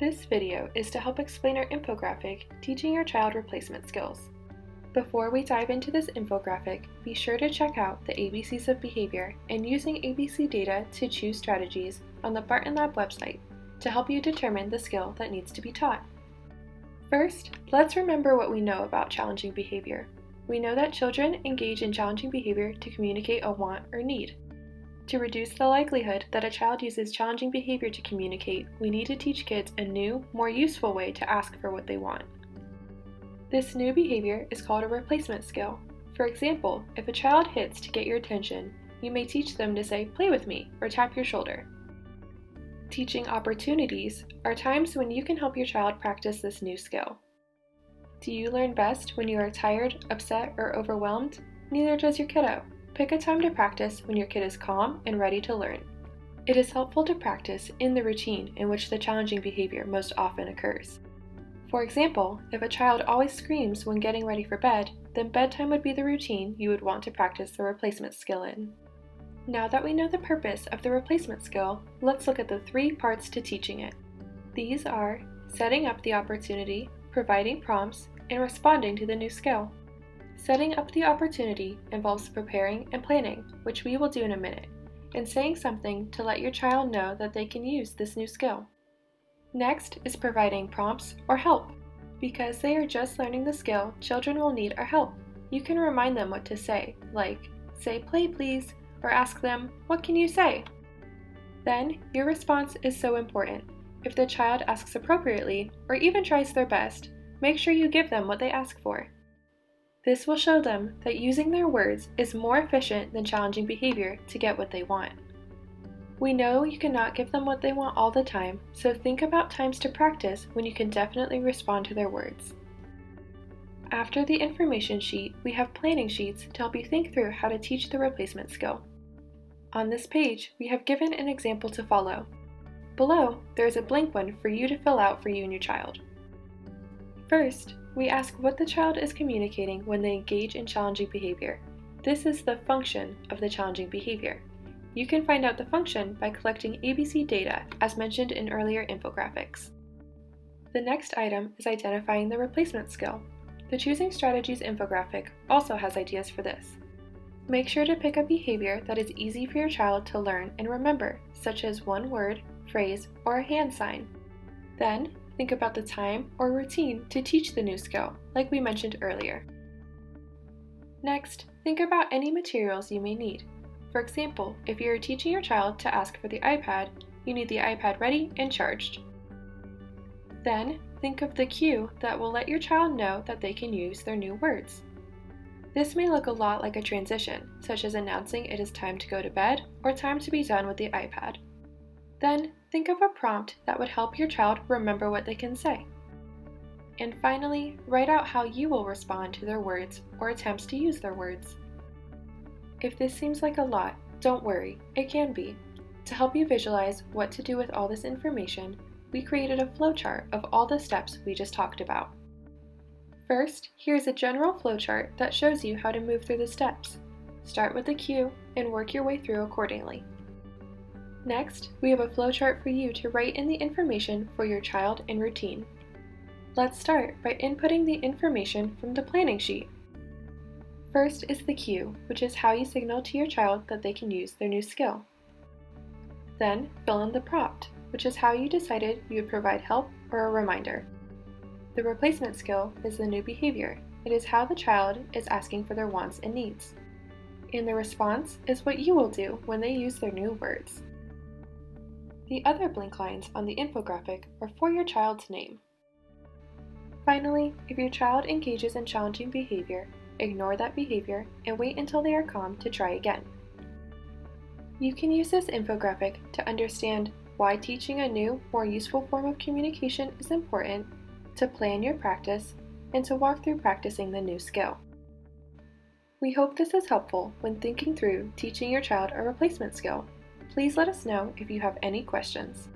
This video is to help explain our infographic, Teaching Your Child Replacement Skills. Before we dive into this infographic, be sure to check out the ABCs of behavior and using ABC data to choose strategies on the Barton Lab website to help you determine the skill that needs to be taught. First, let's remember what we know about challenging behavior. We know that children engage in challenging behavior to communicate a want or need. To reduce the likelihood that a child uses challenging behavior to communicate, we need to teach kids a new, more useful way to ask for what they want. This new behavior is called a replacement skill. For example, if a child hits to get your attention, you may teach them to say, "Play with me," or tap your shoulder. Teaching opportunities are times when you can help your child practice this new skill. Do you learn best when you are tired, upset, or overwhelmed? Neither does your kiddo. Pick a time to practice when your kid is calm and ready to learn. It is helpful to practice in the routine in which the challenging behavior most often occurs. For example, if a child always screams when getting ready for bed, then bedtime would be the routine you would want to practice the replacement skill in. Now that we know the purpose of the replacement skill, let's look at the 3 parts to teaching it. These are setting up the opportunity, providing prompts, and responding to the new skill. Setting up the opportunity involves preparing and planning, which we will do in a minute, and saying something to let your child know that they can use this new skill. Next is providing prompts or help. Because they are just learning the skill, children will need our help. You can remind them what to say, like, "Say play please," or ask them, "What can you say?" Then, your response is so important. If the child asks appropriately, or even tries their best, make sure you give them what they ask for. This will show them that using their words is more efficient than challenging behavior to get what they want. We know you cannot give them what they want all the time, so think about times to practice when you can definitely respond to their words. After the information sheet, we have planning sheets to help you think through how to teach the replacement skill. On this page, we have given an example to follow. Below, there is a blank one for you to fill out for you and your child. First, we ask what the child is communicating when they engage in challenging behavior. This is the function of the challenging behavior. You can find out the function by collecting ABC data, as mentioned in earlier infographics. The next item is identifying the replacement skill. The Choosing Strategies infographic also has ideas for this. Make sure to pick a behavior that is easy for your child to learn and remember, such as one word, phrase, or a hand sign. Then, think about the time or routine to teach the new skill, like we mentioned earlier. Next, think about any materials you may need. For example, if you are teaching your child to ask for the iPad, you need the iPad ready and charged. Then, think of the cue that will let your child know that they can use their new words. This may look a lot like a transition, such as announcing it is time to go to bed or time to be done with the iPad. Then, think of a prompt that would help your child remember what they can say. And finally, write out how you will respond to their words or attempts to use their words. If this seems like a lot, don't worry, it can be. To help you visualize what to do with all this information, we created a flowchart of all the steps we just talked about. First, here's a general flowchart that shows you how to move through the steps. Start with the cue and work your way through accordingly. Next, we have a flowchart for you to write in the information for your child and routine. Let's start by inputting the information from the planning sheet. First is the cue, which is how you signal to your child that they can use their new skill. Then, fill in the prompt, which is how you decided you would provide help or a reminder. The replacement skill is the new behavior. It is how the child is asking for their wants and needs. And the response is what you will do when they use their new words. The other blank lines on the infographic are for your child's name. Finally, if your child engages in challenging behavior, ignore that behavior and wait until they are calm to try again. You can use this infographic to understand why teaching a new, more useful form of communication is important, to plan your practice, and to walk through practicing the new skill. We hope this is helpful when thinking through teaching your child a replacement skill. Please let us know if you have any questions.